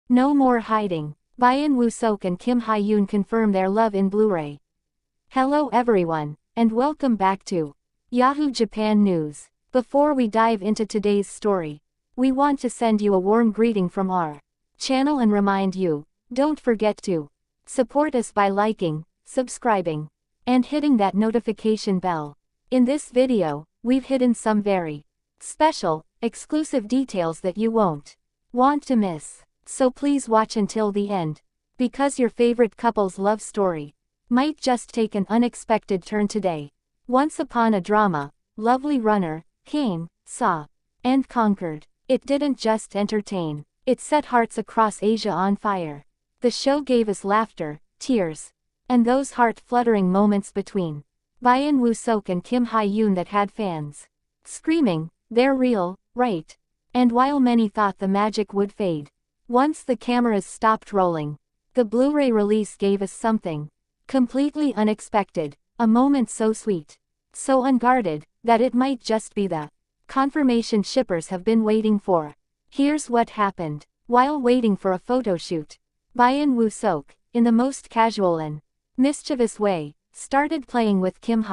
No more hiding. Byeon Seok and Kim Yoon confirm their love in Blu-ray. Hello everyone, and welcome back to Yahoo Japan News. Before we dive into today's story, we want to send you a warm greeting from our channel and remind you, don't forget to support us by liking, subscribing, and hitting that notification bell. In this video, we've hidden some very special, exclusive details that you won't want to miss. So please watch until the end, because your favorite couple's love story might just take an unexpected turn today. Once upon a drama, lovely runner came, saw, and conquered. It didn't just entertain, it set hearts across Asia on fire. The show gave us laughter, tears, and those heart-fluttering moments between Byeon Seok and Kim Yoon that had fans screaming, "They're real, right?" And while many thought the magic would fade, once the cameras stopped rolling, the Blu-ray release gave us something completely unexpected, a moment so sweet, so unguarded, that it might just be the confirmation shippers have been waiting for. Here's what happened. While waiting for a photo shoot, Byeon Seok, in the most casual and mischievous way, started playing with Kim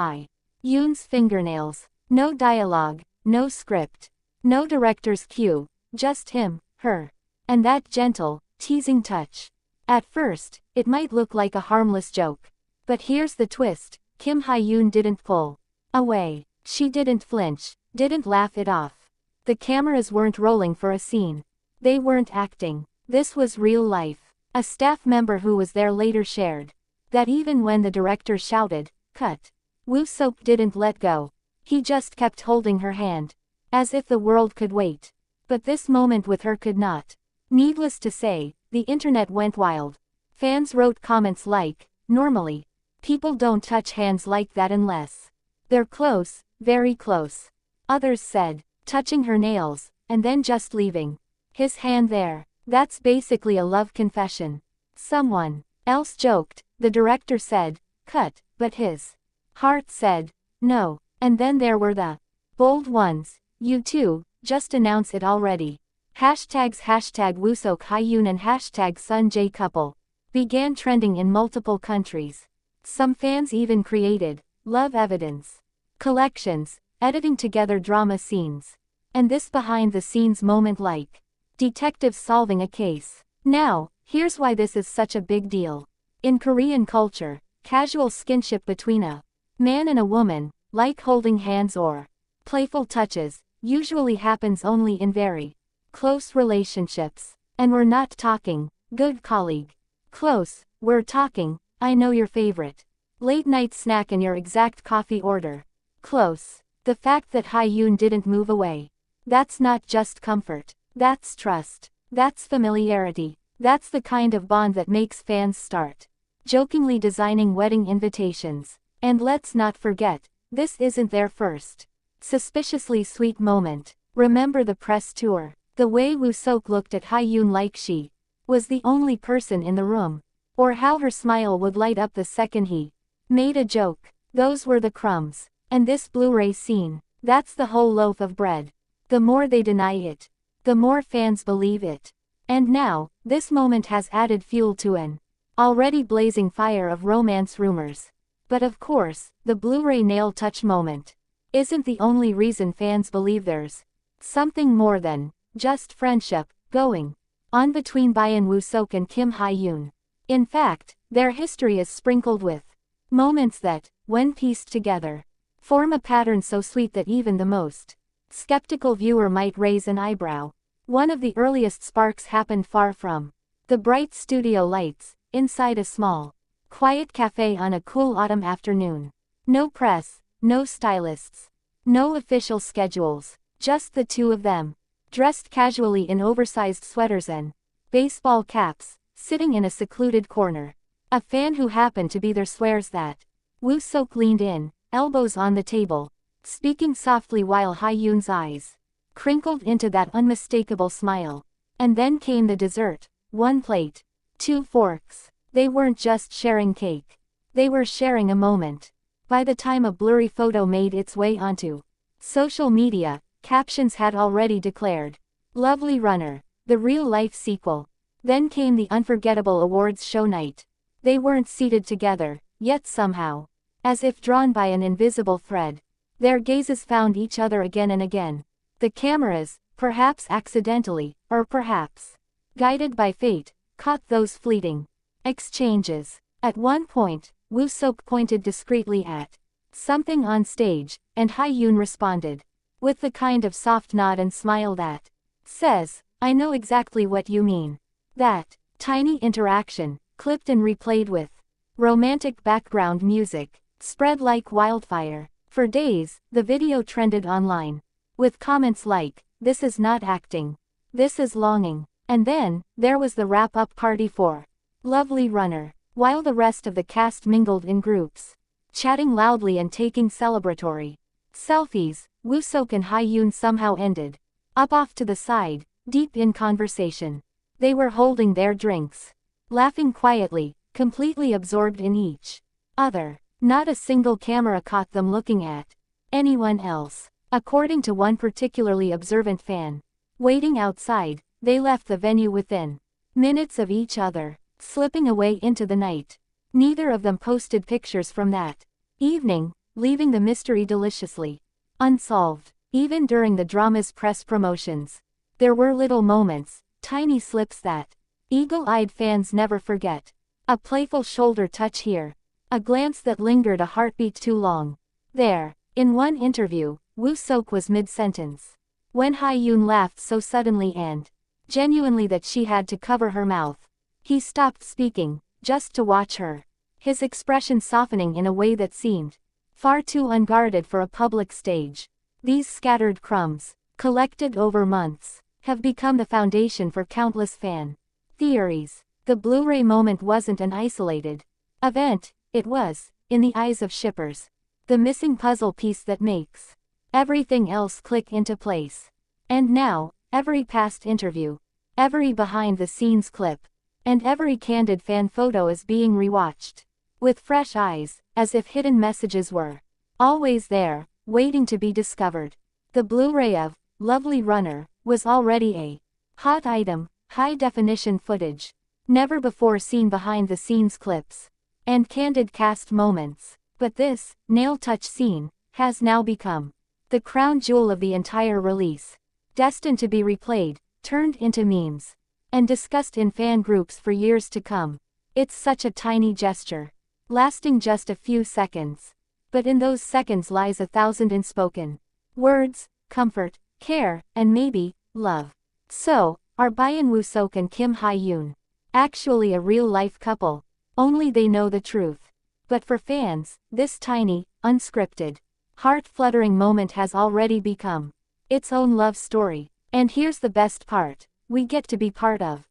Yoon's fingernails. No dialogue, no script, no director's cue, just him, her, and that gentle, teasing touch. At first, it might look like a harmless joke. But here's the twist: Kim Yoon didn't pull away. She didn't flinch, didn't laugh it off. The cameras weren't rolling for a scene. They weren't acting. This was real life. A staff member who was there later shared that even when the director shouted, "Cut," Seok didn't let go. He just kept holding her hand, as if the world could wait. But this moment with her could not. Needless to say, the internet went wild. Fans wrote comments like, "Normally, people don't touch hands like that unless they're close, very close." Others said, "Touching her nails, and then just leaving his hand there, that's basically a love confession." Someone else joked, "The director said, 'Cut,' but his heart said, 'No.'" And then there were the bold ones. "You two, just announce it already." Hashtags #Seok Yoon and #Sun couple began trending in multiple countries. Some fans even created love evidence collections, editing together drama scenes. And this behind-the-scenes moment like detectives solving a case. Now, here's why this is such a big deal. In Korean culture, casual skinship between a man and a woman, like holding hands or playful touches, usually happens only in very close relationships. And we're not talking, "Good colleague." Close, we're talking, "I know your favorite late-night snack and your exact coffee order." Close. The fact that Yoon didn't move away, that's not just comfort. That's trust. That's familiarity. That's the kind of bond that makes fans start jokingly designing wedding invitations. And let's not forget, this isn't their first suspiciously sweet moment. Remember the press tour? The way Seok looked at Yoon like she was the only person in the room. Or how her smile would light up the second he made a joke. Those were the crumbs. And this Blu-ray scene, that's the whole loaf of bread. The more they deny it, the more fans believe it. And now, this moment has added fuel to an already blazing fire of romance rumors. But of course, the Blu-ray nail touch moment isn't the only reason fans believe there's something more than just friendship going on between Byeon Seok and Kim Yoon. In fact, their history is sprinkled with moments that, when pieced together, form a pattern so sweet that even the most skeptical viewer might raise an eyebrow. One of the earliest sparks happened far from the bright studio lights, inside a small, quiet cafe on a cool autumn afternoon. No press, no stylists, no official schedules, just the two of them, dressed casually in oversized sweaters and baseball caps, sitting in a secluded corner. A fan who happened to be there swears that Seok leaned in, elbows on the table, speaking softly while Yoon's eyes crinkled into that unmistakable smile. And then came the dessert, one plate, two forks. They weren't just sharing cake. They were sharing a moment. By the time a blurry photo made its way onto social media, captions had already declared, "Lovely Runner, the real-life sequel." Then came the unforgettable awards show night. They weren't seated together, yet somehow, as if drawn by an invisible thread, their gazes found each other again and again. The cameras, perhaps accidentally, or perhaps guided by fate, caught those fleeting exchanges. At one point, Woo Seok pointed discreetly at something on stage, and Yoon responded with the kind of soft nod and smile that says, "I know exactly what you mean." That tiny interaction, clipped and replayed with romantic background music, spread like wildfire. For days, the video trended online, with comments like, "This is not acting. This is longing." And then, there was the wrap-up party for Lovely Runner, while the rest of the cast mingled in groups, chatting loudly and taking celebratory selfies. Woo Seok and Yoon somehow ended up off to the side, deep in conversation. They were holding their drinks, laughing quietly, completely absorbed in each other. Not a single camera caught them looking at anyone else. According to one particularly observant fan waiting outside, they left the venue within minutes of each other, slipping away into the night. Neither of them posted pictures from that evening, leaving the mystery deliciously unsolved. Even during the drama's press promotions, there were little moments, tiny slips that eagle-eyed fans never forget. A playful shoulder touch here, a glance that lingered a heartbeat too long there. In one interview, Woo Seok was mid-sentence when Yoon laughed so suddenly and genuinely that she had to cover her mouth. He stopped speaking, just to watch her, his expression softening in a way that seemed far too unguarded for a public stage. These scattered crumbs, collected over months, have become the foundation for countless fan theories. The Blu-ray moment wasn't an isolated event, it was, in the eyes of shippers, the missing puzzle piece that makes everything else click into place. And now, every past interview, every behind-the-scenes clip, and every candid fan photo is being rewatched with fresh eyes, as if hidden messages were always there, waiting to be discovered. The Blu-ray of Lovely Runner was already a hot item, high-definition footage, never before seen behind-the-scenes clips, and candid cast moments. But this nail-touch scene has now become the crown jewel of the entire release, destined to be replayed, turned into memes, and discussed in fan groups for years to come. It's such a tiny gesture, lasting just a few seconds. But in those seconds lies 1,000 unspoken words, comfort, care, and maybe, love. So, are Byeon Woo Seok and Kim Yoon actually a real-life couple? Only they know the truth. But for fans, this tiny, unscripted, heart-fluttering moment has already become its own love story. And here's the best part, we get to be part of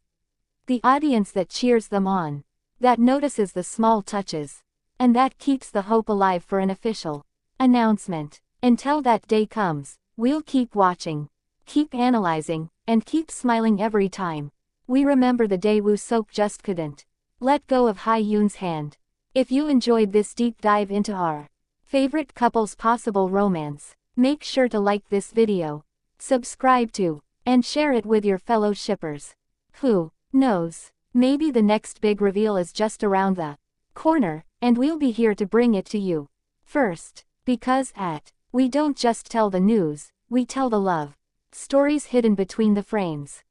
the audience that cheers them on, that notices the small touches, and that keeps the hope alive for an official announcement. Until that day comes, we'll keep watching, keep analyzing, and keep smiling every time we remember the day Woo Seok just couldn't let go of Yoon's hand. If you enjoyed this deep dive into our favorite couple's possible romance, make sure to like this video, subscribe to, and share it with your fellow shippers. Who knows, maybe the next big reveal is just around the corner, and we'll be here to bring it to you first. Because we don't just tell the news, we tell the love stories hidden between the frames.